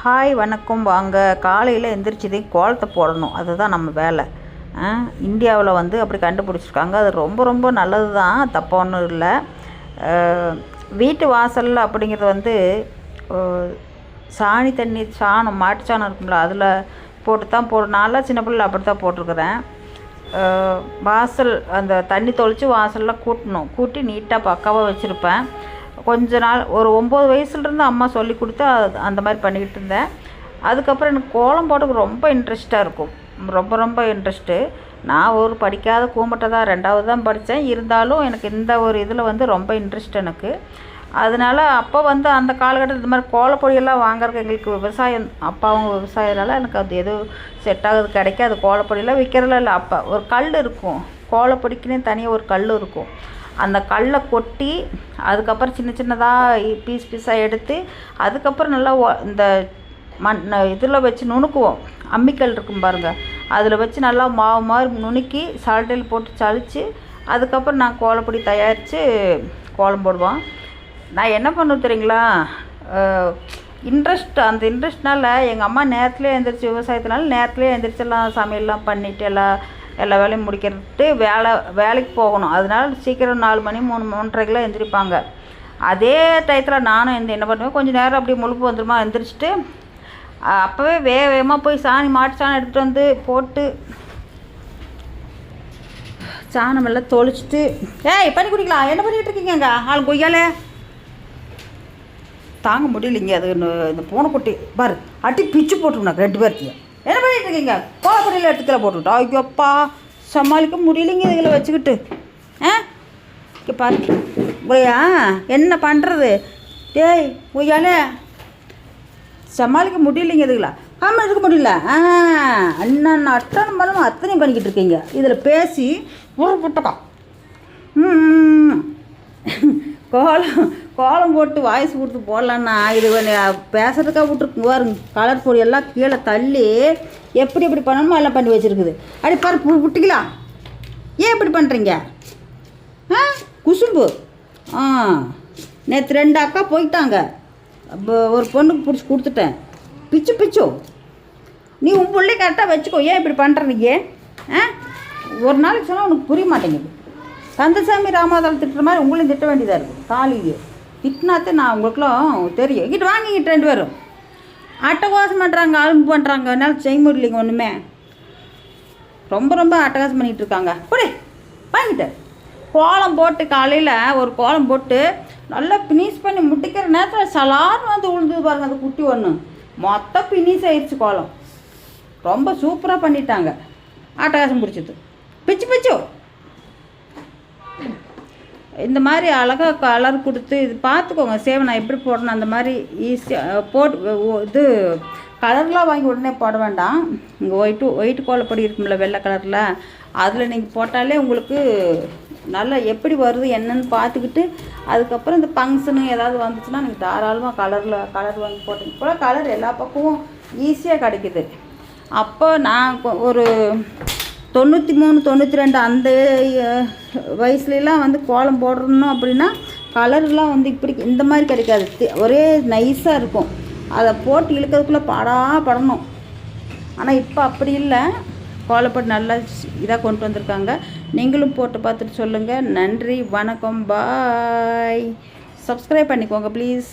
Hi வணக்கம். வாங்க. காலையில் எந்திரிச்சதே கோலத்தை போடணும், அதுதான் நம்ம வேலை. இந்தியாவில் அப்படி கண்டுபிடிச்சிருக்காங்க. அது ரொம்ப ரொம்ப நல்லது தான், தப்பு ஒன்றும் இல்லை. வீட்டு வாசலில் அப்படிங்கிறது சாணி தண்ணி சாணம் மாட்டு சாணம் இருக்கும்ல, அதில் போட்டு தான் போடுறனால சின்ன பிள்ளை அப்படி தான் போட்டிருக்கிறேன். வாசல் அந்த தண்ணி தொளித்து வாசலில் கூட்டி நீட்டாக பக்காவாக வச்சுருப்பேன். கொஞ்ச நாள் ஒரு 9 வயசுலேருந்து அம்மா சொல்லி கொடுத்து அந்த மாதிரி பண்ணிக்கிட்டு இருந்தேன். அதுக்கப்புறம் எனக்கு கோலம் போடுறதுக்கு ரொம்ப இன்ட்ரெஸ்ட்டாக இருக்கும், ரொம்ப ரொம்ப இன்ட்ரெஸ்ட்டு. நான் ஒரு படிக்காத கூமட்டை தான், 2வது தான் படித்தேன். இருந்தாலும் எனக்கு இந்த ஒரு இதில் ரொம்ப இன்ட்ரெஸ்ட் எனக்கு. அதனால் அப்போ அந்த காலகட்டத்தில் இந்த மாதிரி கோலப்பொடியெல்லாம் வாங்குறதுக்கு எங்களுக்கு விவசாயம், அப்பா அவங்க விவசாயனால எனக்கு அது எதுவும் செட் ஆகுது, கிடைக்காது. கோலப்பொடியெல்லாம் விற்கிறதில்ல இல்லை. அப்போ ஒரு கல் இருக்கும், கோலப்பொடிக்குன்னே தனியாக ஒரு கல் இருக்கும். அந்த கல்லை கொட்டி அதுக்கப்புறம் சின்ன சின்னதாக பீஸாக எடுத்து அதுக்கப்புறம் நல்லா இந்த இதில் வச்சு நுணுக்குவோம். அம்மிக்கல் இருக்கும் பாருங்கள், அதில் வச்சு நல்லா மாவு மாதிரி நுணுக்கி சால்ட்டையில் போட்டு சளிச்சு அதுக்கப்புறம் நான் கோலப்பொடி தயாரித்து கோலம் போடுவோம். நான் என்ன பண்ணுவேன் தெரியுங்களா, அந்த இன்ட்ரெஸ்ட்னால எங்கள் அம்மா நேரத்துலேயே எழுந்திரிச்சி, விவசாயத்தினால நேரத்துலேயே எழுந்திரிச்செல்லாம் சமையல்லாம் பண்ணிவிட்டு எல்லா வேலையும் முடிக்கிறது. வேலைக்கு போகணும், அதனால சீக்கிரம் 4 மணி 3:30 எழுந்திரிப்பாங்க. அதே டயத்தில் நானும் என்ன பண்ணுவேன், கொஞ்சம் நேரம் அப்படி முழுப்பு வந்துடுமா எழுந்திரிச்சிட்டு அப்போவே வேகமாக போய் மாட்டு சாணம் எடுத்துகிட்டு வந்து போட்டு சாணம் எல்லாம் தொளிச்சிட்டு, பண்ணி குடிக்கலாம். என்ன பண்ணிகிட்டு இருக்கீங்க ஆள் கொய்யாலே தாங்க முடியலைங்க. அது இந்த பூனைக்குட்டி பாரு அட்டி பிச்சு போட்டுருந்தா 2 பேர்த்தையும். என்ன பண்ணிகிட்டு இருக்கீங்க? கோலப்பொடியில் எடுத்துக்கல போட்டுக்கிட்டோம். ஐயோப்பா சமாளிக்க முடியலைங்க இதில் வச்சுக்கிட்டு. இங்கே பாரு உங்களையா என்ன பண்ணுறது, டேய் உயாலே சமாளிக்க முடியலைங்க இதுங்களா. ஆமாம் இருக்க முடியல. அண்ணன் அட்டனை மரம் அத்தனையும் பண்ணிக்கிட்டு இருக்கீங்க. இதில் பேசி ஒரு புட்டக்கா கோலம் போட்டு வாய்ஸ் கொடுத்து போடலான்னா இது பேசுறதுக்காக விட்டுருக்கு பாருங்க. கலர் பொடியெல்லாம் கீழே தள்ளி எப்படி பண்ணணுமோ எல்லாம் பண்ணி வச்சுருக்குது. அப்படி பாரு விட்டுக்கலாம். ஏன் இப்படி பண்ணுறீங்க? குசும்பு. நேற்று 2 அக்கா போயிட்டாங்க, ஒரு பொண்ணுக்கு பிடிச்சி கொடுத்துட்டேன். பிச்சு நீ உன் பிள்ளை கரெக்டாக வச்சுக்கோ. ஏன் இப்படி பண்ணுறீங்க? ஒரு நாளைக்கு சொன்னால் உனக்கு புரிய மாட்டேங்குது. கந்தசாமி ராமாதாள் திட்டுற மாதிரி உங்களையும் திட்ட வேண்டியதாக இருக்குது. தாலியே திட்டினாத்தே நான் உங்களுக்குலாம் தெரியும். இங்கிட்டு வாங்கிக்கிட்டு 2 பேரும் அட்டகாசம் பண்ணுறாங்க, அலும்பு பண்ணுறாங்க. என்னால் செய்ய முடியலைங்க ஒன்றுமே. ரொம்ப அட்டகாசம் பண்ணிகிட்டு இருக்காங்க. போடி வாங்கிட்டு கோலம் போட்டு காலையில் ஒரு கோலம் போட்டு நல்லா பினிஷ் பண்ணி முடிக்கிற நேரத்தில் சலார்னு விழுந்து பாருங்க. அந்த குட்டி ஒன்று மொத்தம் பினிஷ் ஆயிடுச்சு. கோலம் ரொம்ப சூப்பராக பண்ணிட்டாங்க. அட்டகாசம் பிடிச்சது. பிச்சு இந்த மாதிரி அழகாக கலர் கொடுத்து இது பார்த்துக்கோங்க. சேவை நான் எப்படி போடணும் அந்த மாதிரி ஈஸியாக இது கலர்லாம் வாங்கி உடனே போட வேண்டாம். இங்கே ஒயிட்டு கோலப்பொடி இருக்கும்ல வெள்ளை கலரில், அதில் நீங்கள் போட்டாலே உங்களுக்கு நல்லா எப்படி வருது என்னன்னு பார்த்துக்கிட்டு அதுக்கப்புறம் இந்த ஃபங்க்ஷனு ஏதாவது வந்துச்சுன்னா நீங்கள் தாராளமாக கலர் வாங்கி போட்டீங்க கூட கலர் எல்லா பக்கமும் ஈஸியாக கிடைக்குது. அப்போ நான் ஒரு 93 92 அந்த வயசுலலாம் கோலம் போடணும் அப்படின்னா கலர்லாம் இப்படி இந்த மாதிரி கிடைக்காது. ஒரே நைஸாக இருக்கும். அதை போட்டு இழுக்கிறதுக்குள்ளே படணும். ஆனால் இப்போ அப்படி இல்லை, கோலப்பொடி நல்லா இதாக கொண்டு வந்திருக்காங்க. நீங்களும் போட்டு பார்த்துட்டு சொல்லுங்கள். நன்றி, வணக்கம், பாய். சப்ஸ்கிரைப் பண்ணிக்கோங்க ப்ளீஸ்.